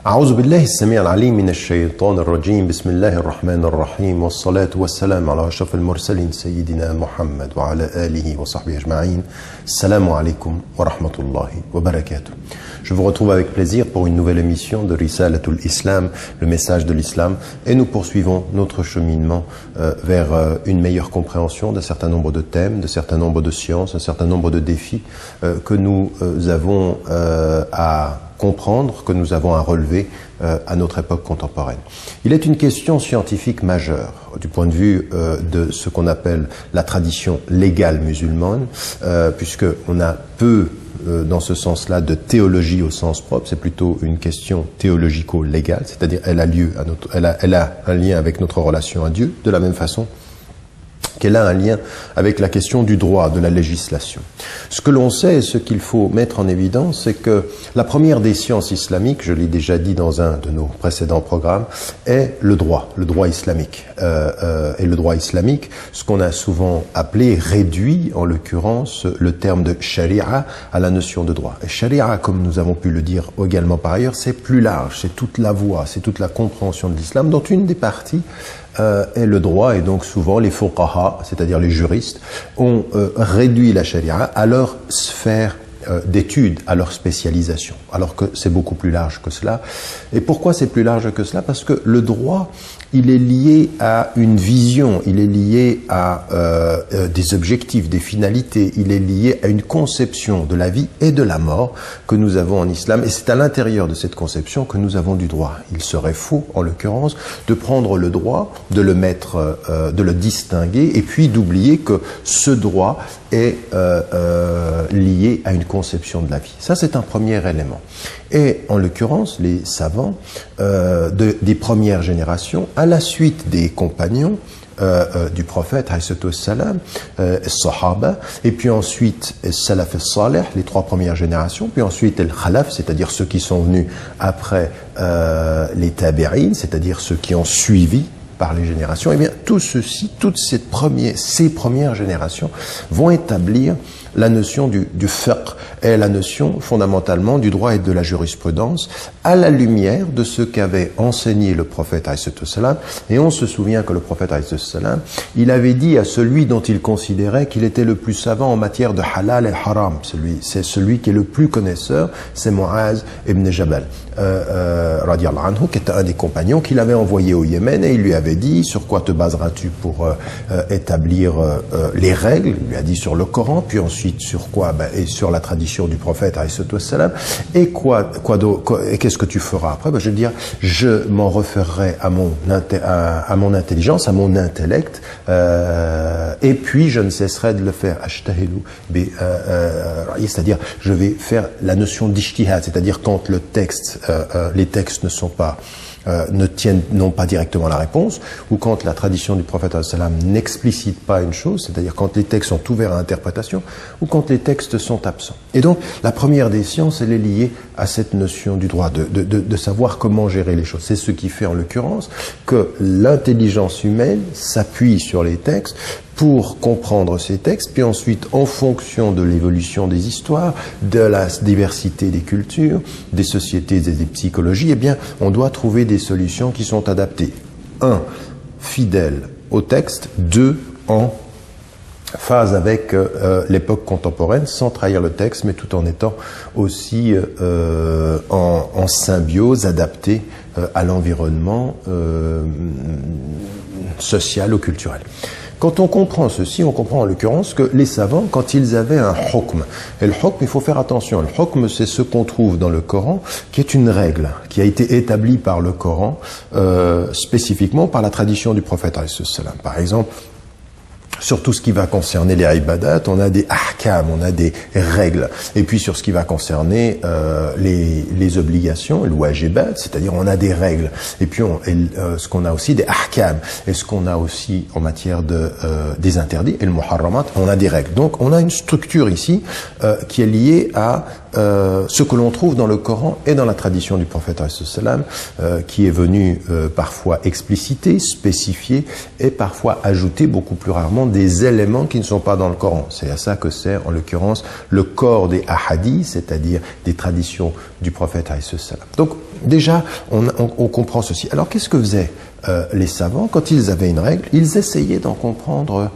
أعوذ بالله السميع العليم من الشيطان الرجيم بسم الله الرحمن الرحيم والصلاة والسلام على أشرف المرسلين سيدنا محمد وعلى آله وصحبه أجمعين. Assalamu alaikum wa rahmatullahi wa barakatuh. Je vous retrouve avec plaisir pour une nouvelle émission de Risalatul Islam, le message de l'islam, et nous poursuivons notre cheminement vers une meilleure compréhension d'un certain nombre de thèmes, d'un certain nombre de sciences, un certain nombre de défis que nous avons à comprendre, que nous avons à relever à notre époque contemporaine. Il est une question scientifique majeure du point de vue de ce qu'on appelle la tradition légale musulmane, puisqu'on a peu dans ce sens-là de théologie au sens propre, c'est plutôt une question théologico-légale, c'est-à-dire elle a un lien avec notre relation à Dieu, de la même façon qu'elle a un lien avec la question du droit, de la législation. Ce que l'on sait et ce qu'il faut mettre en évidence, c'est que la première des sciences islamiques, je l'ai déjà dit dans un de nos précédents programmes, est le droit islamique. Et le droit islamique, ce qu'on a souvent appelé, réduit en l'occurrence le terme de sharia à la notion de droit. Et sharia, comme nous avons pu le dire également par ailleurs, c'est plus large, c'est toute la voie, c'est toute la compréhension de l'islam, dont une des parties est le droit, et donc souvent les fuqaha, c'est-à-dire les juristes, ont réduit la sharia à leur sphère d'études, à leur spécialisation, alors que c'est beaucoup plus large que cela. Et pourquoi c'est plus large que cela? Parce que le droit, il est lié à une vision, il est lié à des objectifs, des finalités, il est lié à une conception de la vie et de la mort que nous avons en islam, et c'est à l'intérieur de cette conception que nous avons du droit. Il serait faux, en l'occurrence, de prendre le droit, de le mettre, de le distinguer, et puis d'oublier que ce droit est lié à une conception de la vie. Ça, c'est un premier élément. Et en l'occurrence, les savants des premières générations, à la suite des compagnons du prophète, salam, Sahaba, et puis ensuite Salaf al-Salih, les trois premières générations, puis ensuite Al-Khalaf, c'est-à-dire ceux qui sont venus après les Tabi'in, c'est-à-dire ceux qui ont suivi par les générations, et bien tout ceci, ces premières générations vont établir la notion du fiqh et la notion fondamentalement du droit et de la jurisprudence à la lumière de ce qu'avait enseigné le prophète salam. Et on se souvient que le prophète salam, il avait dit à celui dont il considérait qu'il était le plus savant en matière de halal et haram, c'est celui qui est le plus connaisseur, c'est Muaz ibn Jabal radiallahu anhu, qui était un des compagnons qu'il avait envoyé au Yémen, et il lui avait dit: sur quoi te baseras-tu pour établir les règles? Il lui a dit sur le Coran, puis ensuite sur quoi? Et sur la tradition du prophète salam. Et et qu'est-ce que tu feras après? Je veux dire, je m'en référerai à mon intelligence, à mon intellect, et puis je ne cesserai de le faire. C'est-à-dire, je vais faire la notion d'ijtihad, c'est-à-dire quand les textes ne sont pas n'ont pas directement la réponse, ou quand la tradition du prophète salam n'explicite pas une chose, c'est-à-dire quand les textes sont ouverts à interprétation, ou quand les textes sont absents. Et donc, la première des sciences, elle est liée à cette notion du droit, de savoir comment gérer les choses. C'est ce qui fait en l'occurrence que l'intelligence humaine s'appuie sur les textes pour comprendre ces textes, puis ensuite, en fonction de l'évolution des histoires, de la diversité des cultures, des sociétés et des psychologies, eh bien, on doit trouver des solutions qui sont adaptées. 1. Fidèles au texte. 2. En phase avec l'époque contemporaine, sans trahir le texte, mais tout en étant aussi en symbiose, adapté à l'environnement social ou culturel. Quand on comprend ceci, on comprend en l'occurrence que les savants, quand ils avaient un hukm, et le hukm, il faut faire attention, le hukm, c'est ce qu'on trouve dans le Coran, qui est une règle, qui a été établie par le Coran, spécifiquement par la tradition du prophète salam. Par exemple, sur tout ce qui va concerner les ibadat, on a des ahkam, on a des règles. Et puis sur ce qui va concerner les obligations, le wajibat, c'est-à-dire on a des règles. Et puis ce qu'on a aussi des ahkam. Et ce qu'on a aussi en matière des interdits, et le muharramat, on a des règles. Donc on a une structure ici qui est liée à ce que l'on trouve dans le Coran et dans la tradition du prophète salam, qui est venu parfois expliciter, spécifier, et parfois ajouter beaucoup plus rarement simplement des éléments qui ne sont pas dans le Coran. C'est à ça que sert, en l'occurrence, le corps des ahadiths, c'est-à-dire des traditions du prophète alayhi salam. Donc, déjà, on comprend ceci. Alors, qu'est-ce que faisaient les savants? Quand ils avaient une règle, ils essayaient d'en comprendre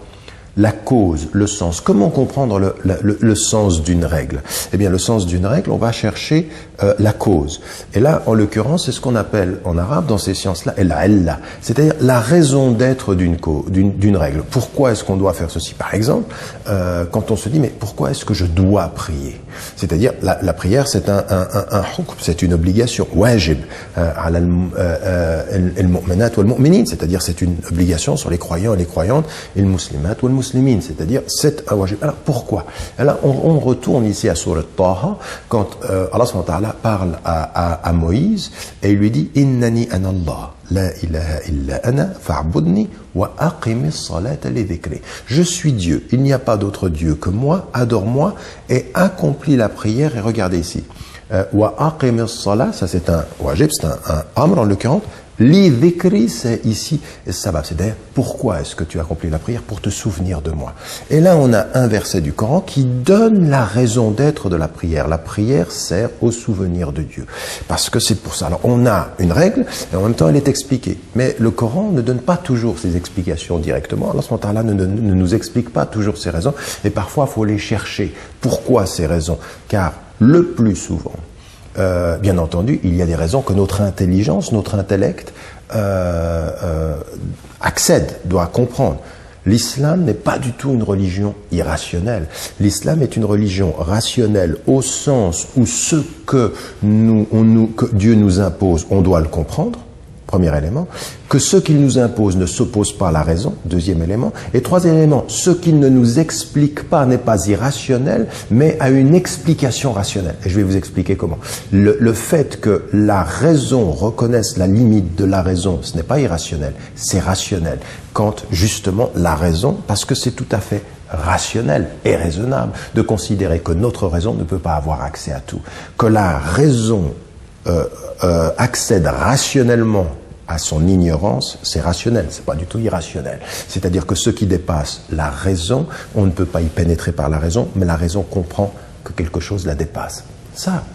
la cause, le sens. Comment comprendre le sens d'une règle? Eh bien, le sens d'une règle, on va chercher la cause. Et là, en l'occurrence, c'est ce qu'on appelle en arabe, dans ces sciences-là, el-illa, c'est-à-dire la raison d'être d'une règle. Pourquoi est-ce qu'on doit faire ceci? Par exemple, quand on se dit, mais pourquoi est-ce que je dois prier? C'est-à-dire, la prière, c'est un hukm, c'est une obligation, wajib, ala al-mu'minat wal-mu'minin, c'est-à-dire c'est une obligation sur les croyants et les croyantes, et le muslimat wal-muslimin, c'est-à-dire c'est un wajib. Alors, pourquoi? Alors, on retourne ici à Surat Taha, quand Allah subhanahu wa ta'ala parle à Moïse, et il lui dit, innani anallah. La ilaha illa ana fa'budni wa aqimis salata li dhikri. Je suis Dieu, il n'y a pas d'autre Dieu que moi, adore-moi et accomplis la prière. Et regardez ici, wa aqimis salat, ça c'est un wajib, c'est un amr en l'occurrence. Li dhikri, c'est ici sabab, c'est-à-dire pourquoi est-ce que tu accomplis la prière? Pour te souvenir de moi. Et là on a un verset du Coran qui donne la raison d'être de la prière. La prière sert au souvenir de Dieu, parce que c'est pour ça. Alors on a une règle et en même temps elle est expliquée, mais le Coran ne donne pas toujours ses explications directement. Allah subhanahu wa ta'ala ne nous explique pas toujours ses raisons, et parfois il faut les chercher. Pourquoi ces raisons? Car le plus souvent, bien entendu, il y a des raisons que notre intelligence, notre intellect accède, doit comprendre. L'islam n'est pas du tout une religion irrationnelle. L'islam est une religion rationnelle au sens où ce que Dieu nous impose, on doit le comprendre. Premier élément, que ce qu'il nous impose ne s'oppose pas à la raison, deuxième élément, et troisième élément, ce qu'il ne nous explique pas n'est pas irrationnel, mais a une explication rationnelle. Et je vais vous expliquer comment. Le fait que la raison reconnaisse la limite de la raison, ce n'est pas irrationnel, c'est rationnel. Quand justement la raison, parce que c'est tout à fait rationnel et raisonnable de considérer que notre raison ne peut pas avoir accès à tout, que la raison accède rationnellement à son ignorance, c'est rationnel, c'est pas du tout irrationnel. C'est-à-dire que ce qui dépasse la raison, on ne peut pas y pénétrer par la raison, mais la raison comprend que quelque chose la dépasse. Ça,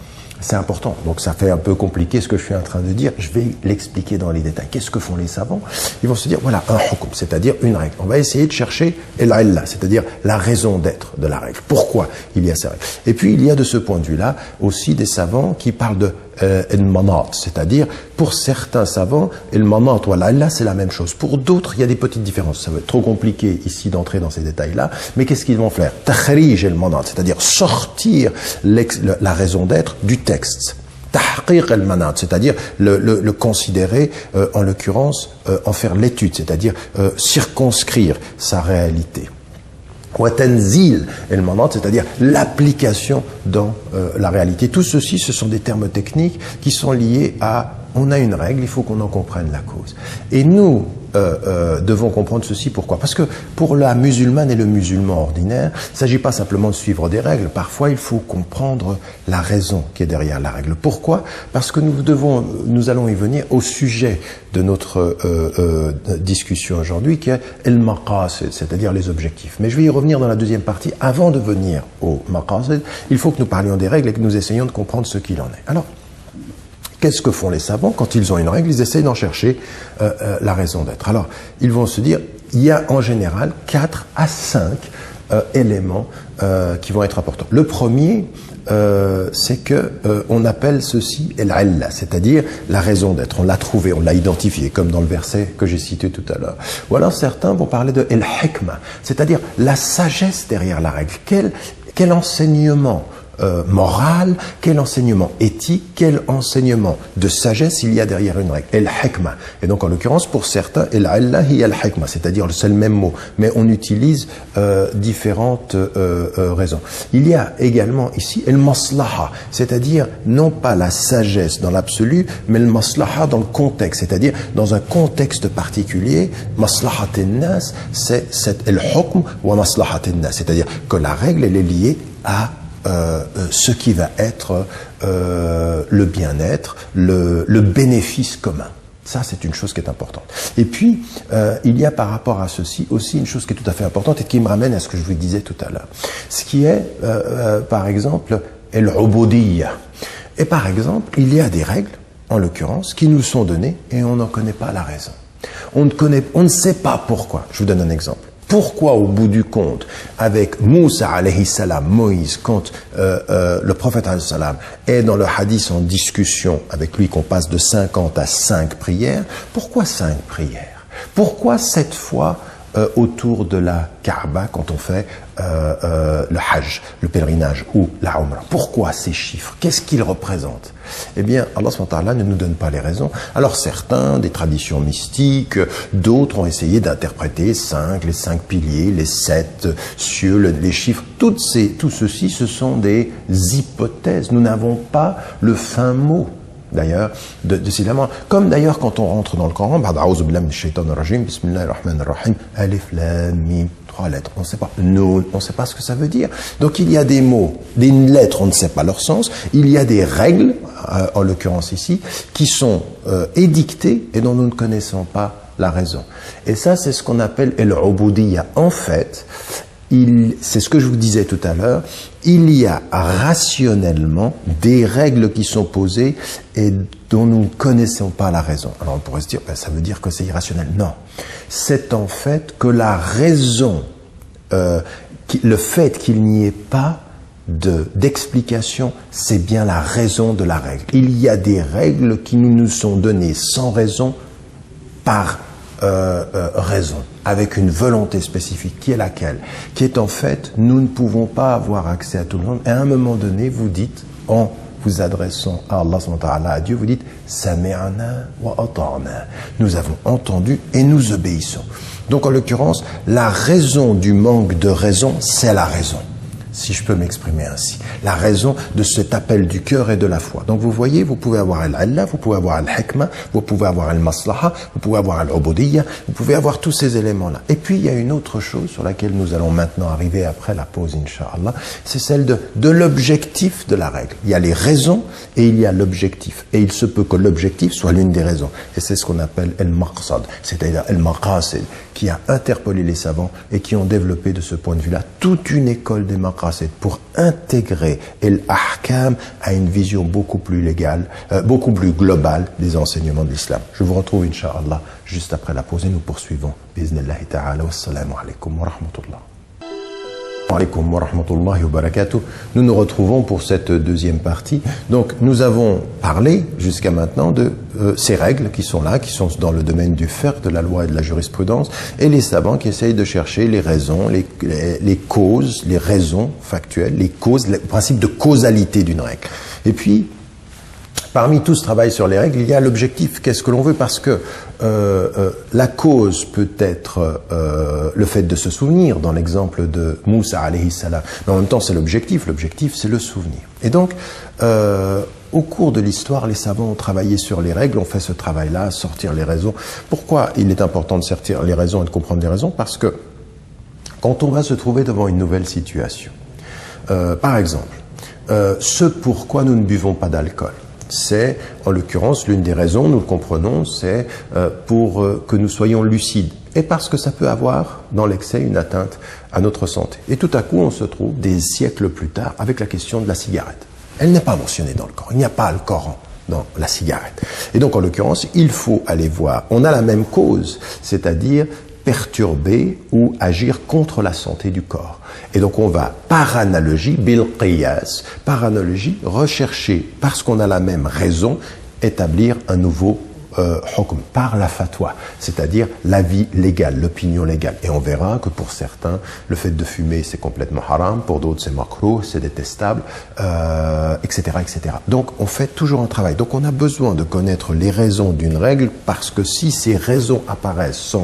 c'est important. Donc ça fait un peu compliqué ce que je suis en train de dire. Je vais l'expliquer dans les détails. Qu'est-ce que font les savants? Ils vont se dire, voilà, un hukm, c'est-à-dire une règle. On va essayer de chercher el-illa, c'est-à-dire la raison d'être de la règle. Pourquoi il y a ces règles? Et puis il y a de ce point de vue-là aussi des savants qui parlent de el-manat, c'est-à-dire pour certains savants, el-manat ou l'illa, c'est la même chose. Pour d'autres, il y a des petites différences. Ça va être trop compliqué ici d'entrer dans ces détails-là. Mais qu'est-ce qu'ils vont faire? Takhrij el-manat, c'est-à-dire sortir la raison d'être du texte. Tahqiq el-manat, c'est-à-dire le considérer, en l'occurrence, en faire l'étude, c'est-à-dire circonscrire sa réalité. Watanzil el-manat, c'est-à-dire l'application dans la réalité. Tout ceci, ce sont des termes techniques qui sont liés à on a une règle, il faut qu'on en comprenne la cause. Et nous devons comprendre ceci. Pourquoi? Parce que pour la musulmane et le musulman ordinaire, il ne s'agit pas simplement de suivre des règles. Parfois, il faut comprendre la raison qui est derrière la règle. Pourquoi? Parce que nous allons y venir au sujet de notre discussion aujourd'hui, qui est el-maqasid, c'est-à-dire les objectifs. Mais je vais y revenir dans la deuxième partie. Avant de venir au maqasid, il faut que nous parlions des règles et que nous essayions de comprendre ce qu'il en est. Alors, qu'est-ce que font les savants? Quand ils ont une règle, ils essayent d'en chercher la raison d'être. Alors, ils vont se dire, il y a en général 4 à 5 éléments qui vont être importants. Le premier, c'est que on appelle ceci el-illa, c'est-à-dire la raison d'être. On l'a trouvé, on l'a identifié, comme dans le verset que j'ai cité tout à l'heure. Ou alors certains vont parler de el-hikma, c'est-à-dire la sagesse derrière la règle. Quel enseignement moral, quel enseignement éthique, quel enseignement de sagesse il y a derrière une règle. El-hikma. Et donc en l'occurrence pour certains, el-illa hiya al-hikma, c'est-à-dire c'est le même mot, mais on utilise différentes raisons. Il y a également ici el-maslaha, c'est-à-dire non pas la sagesse dans l'absolu, mais le maslaha dans le contexte, c'est-à-dire dans un contexte particulier. Maslahat an-nas, c'est el-hukm wa maslahat an-nas, c'est-à-dire que la règle elle est liée à ce qui va être le bien-être, le bénéfice commun. Ça, c'est une chose qui est importante. Et puis, il y a par rapport à ceci aussi une chose qui est tout à fait importante et qui me ramène à ce que je vous disais tout à l'heure. Ce qui est, par exemple, el-ubudiyya. Et par exemple, il y a des règles, en l'occurrence, qui nous sont données et on n'en connaît pas la raison. On ne sait pas pourquoi. Je vous donne un exemple. Pourquoi, au bout du compte, avec Moussa alayhi salam, Moïse, quand le prophète alayhi salam est dans le hadith en discussion avec lui, qu'on passe de 50 à 5 prières, pourquoi 5 prières? Pourquoi 7 fois autour de la Kaaba quand on fait le Hajj, le pèlerinage ou la Umrah? Pourquoi ces chiffres? Qu'est-ce qu'ils représentent? Eh bien, Allah subhanahu wa ta'ala ne nous donne pas les raisons. Alors certains, des traditions mystiques, d'autres ont essayé d'interpréter les 5 piliers, les 7 cieux, les chiffres. Tout ceci, ce sont des hypothèses. Nous n'avons pas le fin mot. D'ailleurs, de ces éléments. Comme d'ailleurs quand on rentre dans le Coran, alif, lam, mim, 3 lettres, on ne sait pas. Noun, on ne sait pas ce que ça veut dire. Donc il y a des mots, des lettres, on ne sait pas leur sens. Il y a des règles, en l'occurrence ici, qui sont édictées et dont nous ne connaissons pas la raison. Et ça, c'est ce qu'on appelle el-ubudiyya. En fait, c'est ce que je vous disais tout à l'heure, il y a rationnellement des règles qui sont posées et dont nous ne connaissons pas la raison. Alors on pourrait se dire, ça veut dire que c'est irrationnel. Non, c'est en fait que la raison, le fait qu'il n'y ait pas d'explication, c'est bien la raison de la règle. Il y a des règles qui nous sont données sans raison, par raison, avec une volonté spécifique, qui est laquelle? Qui est en fait, nous ne pouvons pas avoir accès à tout le monde. Et à un moment donné, vous dites, en vous adressant à Allah subhanahu wa ta'ala, à Dieu, vous dites Sami'na wa ata'na. Nous avons entendu et nous obéissons. Donc en l'occurrence, la raison du manque de raison, c'est la raison, si je peux m'exprimer ainsi. La raison de cet appel du cœur et de la foi. Donc vous voyez, vous pouvez avoir al-Allah, vous pouvez avoir al-hikmah, vous pouvez avoir al-maslaha, vous pouvez avoir al-ubudiyya, vous pouvez avoir tous ces éléments-là. Et puis il y a une autre chose sur laquelle nous allons maintenant arriver après la pause, Inch'Allah, c'est celle de l'objectif de la règle. Il y a les raisons et il y a l'objectif. Et il se peut que l'objectif soit l'une des raisons. Et c'est ce qu'on appelle al-maqsad, c'est-à-dire al-maqasid, qui a interpellé les savants et qui ont développé de ce point de vue-là toute une école des maqasid pour intégrer l'ahkam à une vision beaucoup plus légale, beaucoup plus globale des enseignements de l'islam. Je vous retrouve, Inch'Allah, juste après la pause et nous poursuivons. Bismillahi ta'ala, wassalamu alaikum wa rahmatullah. Alaikum wa rahmatullahi wa barakatuh. Nous nous retrouvons pour cette deuxième partie. Donc, nous avons parlé jusqu'à maintenant de ces règles qui sont là, qui sont dans le domaine du fiqh, de la loi et de la jurisprudence, et les savants qui essayent de chercher les raisons, les causes, les raisons factuelles, les causes, le principe de causalité d'une règle. Et puis, parmi tout ce travail sur les règles, il y a l'objectif. Qu'est-ce que l'on veut? Parce que la cause peut être le fait de se souvenir, dans l'exemple de Moussa alayhi salam. Mais en même temps, c'est l'objectif. L'objectif, c'est le souvenir. Et donc, au cours de l'histoire, les savants ont travaillé sur les règles, ont fait ce travail-là, sortir les raisons. Pourquoi il est important de sortir les raisons et de comprendre les raisons? Parce que quand on va se trouver devant une nouvelle situation, par exemple, ce pourquoi nous ne buvons pas d'alcool, c'est, en l'occurrence, l'une des raisons, nous le comprenons, c'est pour que nous soyons lucides. Et parce que ça peut avoir, dans l'excès, une atteinte à notre santé. Et tout à coup, on se trouve, des siècles plus tard, avec la question de la cigarette. Elle n'est pas mentionnée dans le Coran. Il n'y a pas le Coran dans la cigarette. Et donc, en l'occurrence, il faut aller voir. On a la même cause, c'est-à-dire perturber ou agir contre la santé du corps. Et donc on va, par analogie, bil qiyas, par analogie, rechercher, parce qu'on a la même raison, établir un nouveau hukm, par la fatwa, c'est-à-dire l'avis légal, l'opinion légale. Et on verra que pour certains, le fait de fumer, c'est complètement haram, pour d'autres, c'est makrouh, c'est détestable, etc., etc. Donc, on fait toujours un travail. Donc, on a besoin de connaître les raisons d'une règle, parce que si ces raisons apparaissent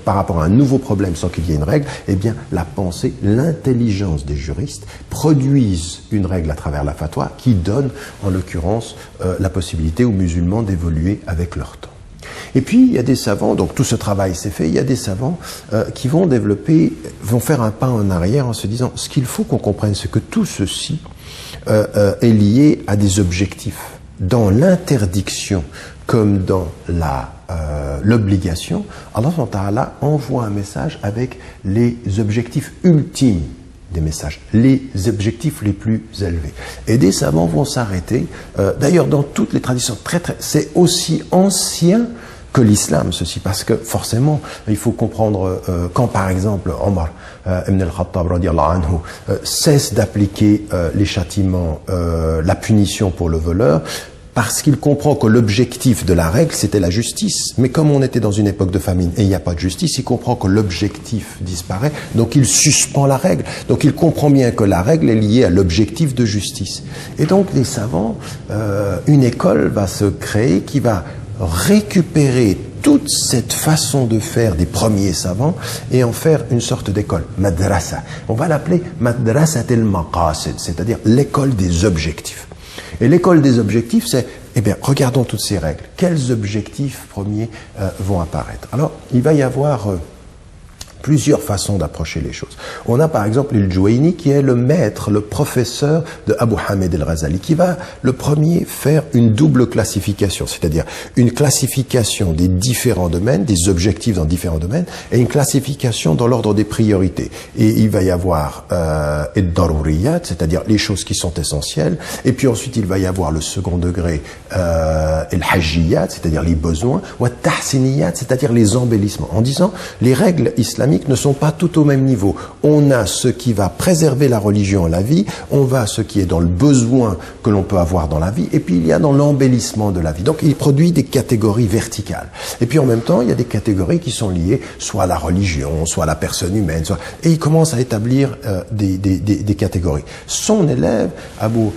par rapport à un nouveau problème sans qu'il y ait une règle, eh bien, la pensée, l'intelligence des juristes produisent une règle à travers la fatwa qui donne, en l'occurrence, la possibilité aux musulmans d'évoluer avec leur temps. Et puis, il y a des savants, donc tout ce travail s'est fait, il y a des savants qui vont faire un pas en arrière en se disant, ce qu'il faut qu'on comprenne, c'est que tout ceci est lié à des objectifs. dans l'interdiction comme dans l'obligation, Allah subhanahu wa ta'ala envoie un message avec les objectifs ultimes des messages, les objectifs les plus élevés. Et des savants vont s'arrêter, d'ailleurs dans toutes les traditions, c'est aussi ancien que l'islam, ceci, parce que forcément, il faut comprendre quand par exemple Omar ibn al-Khattab radiyallahu anhu cesse d'appliquer les châtiments, la punition pour le voleur, parce qu'il comprend que l'objectif de la règle, c'était la justice. Mais comme on était dans une époque de famine et il n'y a pas de justice, il comprend que l'objectif disparaît, donc il suspend la règle. Donc il comprend bien que la règle est liée à l'objectif de justice. Et donc les savants, une école va se créer qui va récupérer toute cette façon de faire des premiers savants et en faire une sorte d'école, madrasa. On va l'appeler madrasat al-maqasid, c'est-à-dire l'école des objectifs. Et l'école des objectifs, c'est, eh bien, regardons toutes ces règles. Quels objectifs premiers vont apparaître? Alors, il va y avoir plusieurs façons d'approcher les choses. On a par exemple Al-Juwayni qui est le maître, le professeur de Abu Hamid al-Ghazali, qui va le premier faire une double classification, c'est-à-dire une classification des différents domaines, des objectifs dans différents domaines, et une classification dans l'ordre des priorités. Et il va y avoir ad-daruriyat, c'est-à-dire les choses qui sont essentielles, et puis ensuite il va y avoir le second degré, al-hajjiyat, c'est-à-dire les besoins, ou at-tahsiniyat, c'est-à-dire les embellissements, en disant les règles islamiques ne sont pas toutes au même niveau. On a ce qui va préserver la religion et la vie, on va ce qui est dans le besoin que l'on peut avoir dans la vie, et puis il y a dans l'embellissement de la vie. Donc il produit des catégories verticales. Et puis en même temps, il y a des catégories qui sont liées soit à la religion, soit à la personne humaine, et il commence à établir des catégories. Son élève, Abu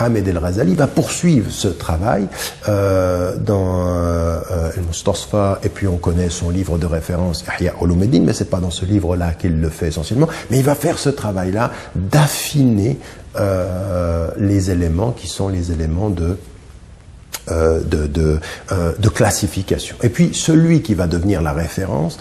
Hamid al-Ghazali, va poursuivre ce travail dans Al-Mustasfa, et puis on connaît son livre de référence, Ihya Ulumuddin, mais c'est pas dans ce livre-là qu'il le fait essentiellement, mais il va faire ce travail-là d'affiner les éléments qui sont les éléments de classification. Et puis celui qui va devenir la référence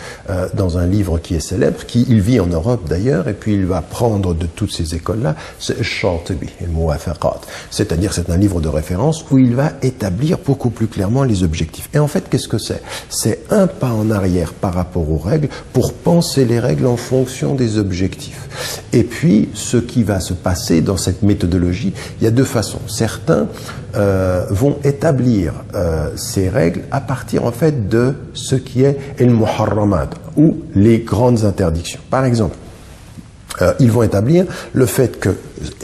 dans un livre qui est célèbre, il vit en Europe d'ailleurs, et puis il va prendre de toutes ces écoles-là, c'est Shatibi, al-Muwafaqat. C'est-à-dire c'est un livre de référence où il va établir beaucoup plus clairement les objectifs. Et en fait, qu'est-ce que c'est? C'est un pas en arrière par rapport aux règles pour penser les règles en fonction des objectifs. Et puis, ce qui va se passer dans cette méthodologie, il y a deux façons. Certains vont établir ces règles à partir en fait de ce qui est al-muharramat, ou les grandes interdictions. Par exemple, ils vont établir le fait que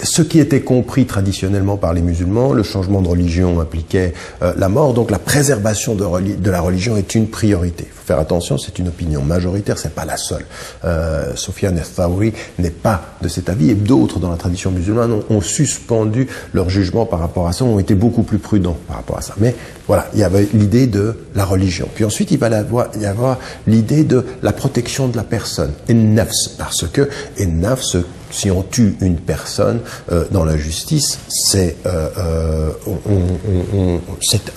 ce qui était compris traditionnellement par les musulmans, le changement de religion impliquait la mort, donc la préservation de la religion est une priorité. Il faut faire attention, c'est une opinion majoritaire, c'est pas la seule. Sufyan al-Thawri n'est pas de cet avis, et d'autres dans la tradition musulmane ont suspendu leur jugement par rapport à ça, ont été beaucoup plus prudents par rapport à ça. Mais voilà, il y avait l'idée de la religion. Puis ensuite, il va y avoir l'idée de la protection de la personne, en-nafs, parce que en-nafs, si on tue une personne dans la justice, c'est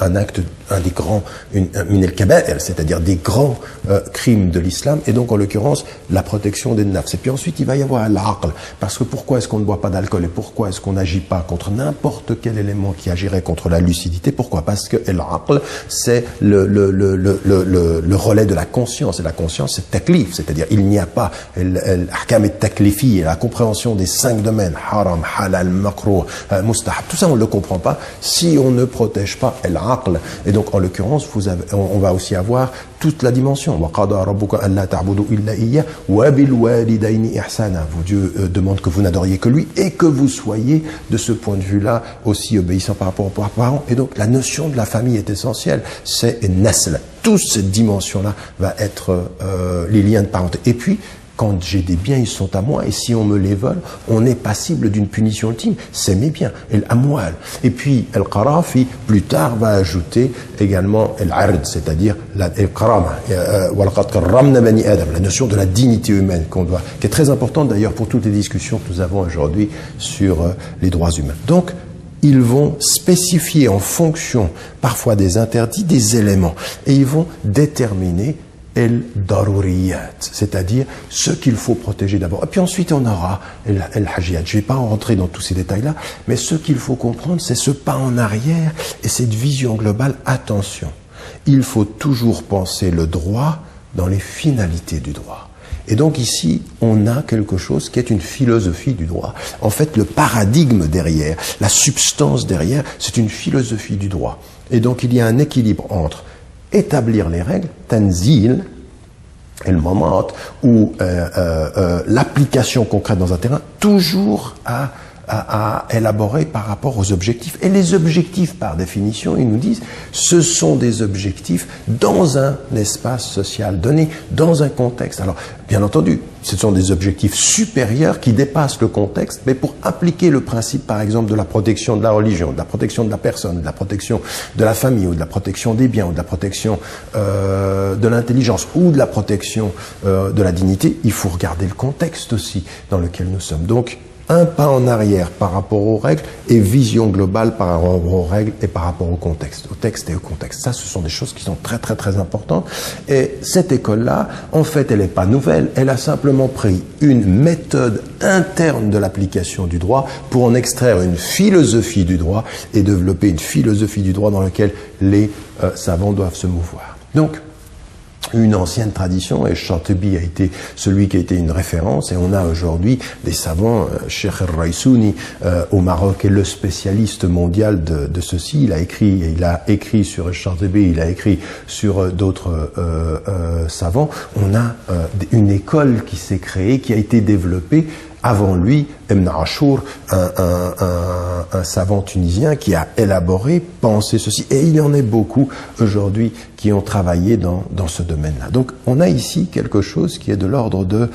un acte, un des grands, min al-kaba'ir, c'est-à-dire des grands crimes de l'islam, et donc en l'occurrence la protection des nafs. Et puis ensuite il va y avoir l'aql, parce que pourquoi est-ce qu'on ne boit pas d'alcool et pourquoi est-ce qu'on n'agit pas contre n'importe quel élément qui agirait contre la lucidité? Pourquoi? Parce que l'aql, c'est le relais de la conscience, et la conscience c'est taklif, c'est-à-dire il n'y a pas l'ahkam et taklifi, la compréhension des 5 domaines, haram, halal, makruh, mustahab, tout ça on ne le comprend pas si on ne protège pas l'aql. Et donc en l'occurrence on va aussi avoir toute la dimension. Dieu demande que vous n'adoriez que lui et que vous soyez de ce point de vue-là aussi obéissant par rapport aux parents. Et donc la notion de la famille est essentielle, c'est nasl. Toute cette dimension-là va être les liens de parenté. Et puis quand j'ai des biens, ils sont à moi, et si on me les vole, on est passible d'une punition ultime. C'est mes biens, l'amwal. Et puis, Al-Qarafi, plus tard, va ajouter également l'ard, c'est-à-dire la notion de la dignité humaine qui est très importante d'ailleurs pour toutes les discussions que nous avons aujourd'hui sur les droits humains. Donc, ils vont spécifier en fonction parfois des interdits, des éléments, et ils vont déterminer el-daruriyat, c'est-à-dire ce qu'il faut protéger d'abord. Et puis ensuite, on aura el-hajiyat. Je ne vais pas en rentrer dans tous ces détails-là, mais ce qu'il faut comprendre, c'est ce pas en arrière et cette vision globale. Attention, il faut toujours penser le droit dans les finalités du droit. Et donc ici, on a quelque chose qui est une philosophie du droit. En fait, le paradigme derrière, la substance derrière, c'est une philosophie du droit. Et donc il y a un équilibre entre établir les règles, tanzil, et le moment où l'application concrète dans un terrain, toujours à élaborer par rapport aux objectifs. Et les objectifs, par définition, ils nous disent, ce sont des objectifs dans un espace social donné, dans un contexte. Alors, bien entendu, ce sont des objectifs supérieurs qui dépassent le contexte, mais pour appliquer le principe, par exemple, de la protection de la religion, de la protection de la personne, de la protection de la famille, ou de la protection des biens, ou de la protection de l'intelligence, ou de la protection de la dignité, il faut regarder le contexte aussi dans lequel nous sommes. Donc, un pas en arrière par rapport aux règles et vision globale par rapport aux règles et par rapport au contexte, au texte et au contexte. Ça, ce sont des choses qui sont très très très importantes. Et cette école-là, en fait, elle n'est pas nouvelle. Elle a simplement pris une méthode interne de l'application du droit pour en extraire une philosophie du droit et développer une philosophie du droit dans laquelle les savants doivent se mouvoir. Donc, une ancienne tradition, et Chatibi a été celui qui a été une référence, et on a aujourd'hui des savants, Cheikh El-Raïsouni au Maroc est le spécialiste mondial de ceci. Il a écrit sur Chatibi, il a écrit sur d'autres savants. On a une école qui s'est créée, qui a été développée. Avant lui, Ibn Ashur, un savant tunisien qui a élaboré, pensé ceci. Et il y en a beaucoup aujourd'hui qui ont travaillé dans ce domaine-là. Donc on a ici quelque chose qui est de l'ordre de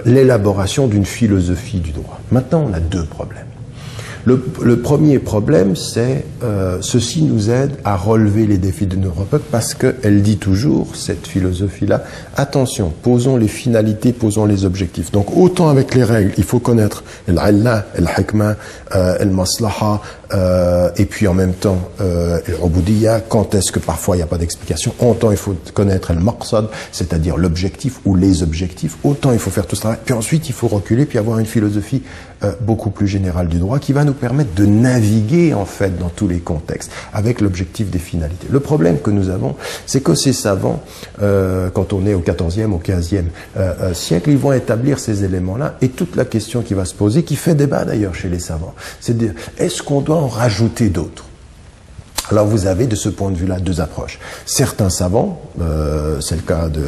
l'élaboration d'une philosophie du droit. Maintenant, on a deux problèmes. Le premier problème, c'est ceci nous aide à relever les défis de notre époque parce qu'elle dit toujours, cette philosophie-là, attention, posons les finalités, posons les objectifs. Donc autant avec les règles, il faut connaître l'Allah, l'Hikmah, l'Maslaha, et puis en même temps l'Ubudiyya, quand est-ce que parfois il n'y a pas d'explication, autant il faut connaître le maqsad, c'est-à-dire l'objectif ou les objectifs, autant il faut faire tout ce travail, puis ensuite il faut reculer, puis avoir une philosophie beaucoup plus générale du droit qui va nous permettre de naviguer en fait dans tous les contextes avec l'objectif des finalités. Le problème que nous avons, c'est que ces savants, quand on est au 14e, au 15e siècle, ils vont établir ces éléments-là et toute la question qui va se poser, qui fait débat d'ailleurs chez les savants, c'est de dire, est-ce qu'on doit en rajouter d'autres ? Alors vous avez de ce point de vue-là deux approches. Certains savants, c'est le cas de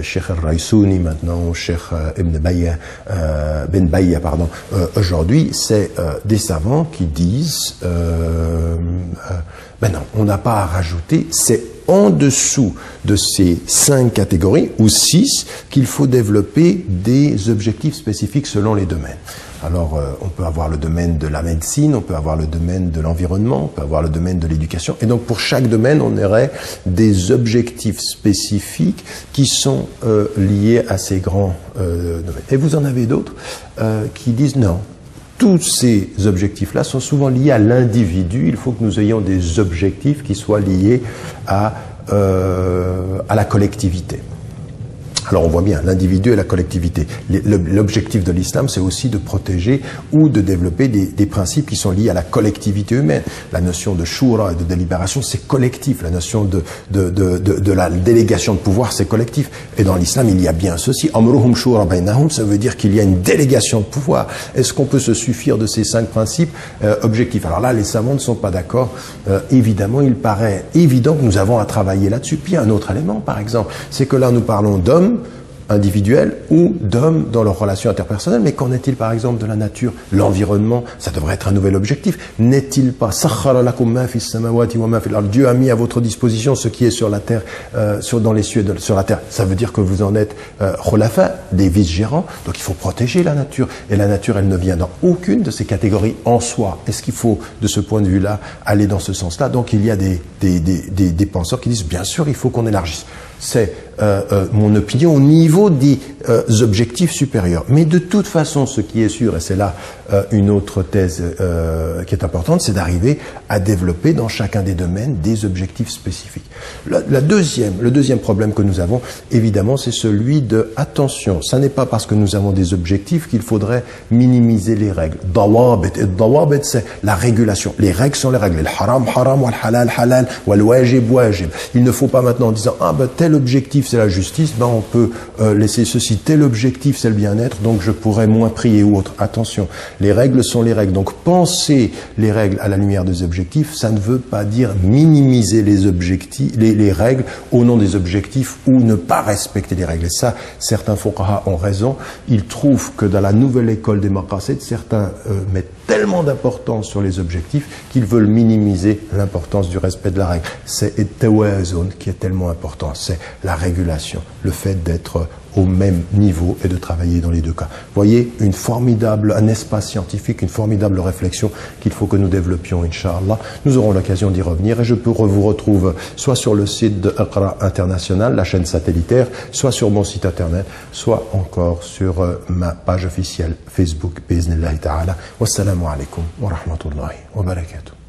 Cheikh El-Raïsouni maintenant, Cheikh Ibn Bayya, Ben Bayya, pardon. Aujourd'hui, c'est des savants qui disent, ben non, on n'a pas à rajouter, c'est en dessous de ces 5 catégories, ou 6, qu'il faut développer des objectifs spécifiques selon les domaines. Alors, on peut avoir le domaine de la médecine, on peut avoir le domaine de l'environnement, on peut avoir le domaine de l'éducation. Et donc, pour chaque domaine, on aurait des objectifs spécifiques qui sont liés à ces grands domaines. Et vous en avez d'autres qui disent non. Tous ces objectifs-là sont souvent liés à l'individu. Il faut que nous ayons des objectifs qui soient liés à la collectivité. Alors on voit bien l'individu et la collectivité. L'objectif de l'islam, c'est aussi de protéger ou de développer des principes qui sont liés à la collectivité humaine. La notion de shura et de délibération, c'est collectif. La notion de la délégation de pouvoir, c'est collectif. Et dans l'islam, il y a bien ceci. Amruhum shura bainahum, ça veut dire qu'il y a une délégation de pouvoir. Est-ce qu'on peut se suffire de ces 5 principes objectifs? Alors là, les savants ne sont pas d'accord. Évidemment, il paraît évident que nous avons à travailler là-dessus. Puis un autre élément, par exemple, c'est que là, nous parlons d'hommes individuels ou d'hommes dans leurs relations interpersonnelles. Mais qu'en est-il par exemple de la nature, l'environnement? Ça devrait être un nouvel objectif. N'est-il pas Dieu a mis à votre disposition ce qui est sur la terre, dans les cieux, sur la terre. Ça veut dire que vous en êtes khulafa, des vice-gérants. Donc il faut protéger la nature. Et la nature, elle ne vient dans aucune de ces catégories en soi. Est-ce qu'il faut, de ce point de vue-là, aller dans ce sens-là? Donc il y a des penseurs qui disent, bien sûr, il faut qu'on élargisse. C'est mon opinion au niveau des objectifs supérieurs. Mais de toute façon, ce qui est sûr, et c'est là une autre thèse qui est importante, c'est d'arriver à développer dans chacun des domaines des objectifs spécifiques. Le deuxième problème que nous avons, évidemment, c'est celui de attention. Ça n'est pas parce que nous avons des objectifs qu'il faudrait minimiser les règles. Dawabit, et dawabit, c'est la régulation. Les règles sont les règles. Le haram, haram, wal halal, halal, wal wajib, wajib. Il ne faut pas maintenant en disant, tel objectif c'est la justice, on peut laisser ceci, tel objectif c'est le bien-être, donc je pourrais moins prier ou autre. Attention, les règles sont les règles. Donc penser les règles à la lumière des objectifs, ça ne veut pas dire minimiser les objectifs, les règles au nom des objectifs ou ne pas respecter les règles. Et ça, certains fuqaha ont raison. Ils trouvent que dans la nouvelle école des maqasid, certains mettent tellement d'importance sur les objectifs qu'ils veulent minimiser l'importance du respect de la règle. C'est tawazun qui est tellement important, c'est la régulation, le fait d'être au même niveau et de travailler dans les deux cas. Voyez, un espace scientifique, une formidable réflexion qu'il faut que nous développions, Inch'Allah. Nous aurons l'occasion d'y revenir et je vous retrouve soit sur le site de Iqra International, la chaîne satellitaire, soit sur mon site internet, soit encore sur ma page officielle Facebook, bi'iznillahi ta'ala. Wassalamu alaikum wa rahmatullahi wa barakatuh.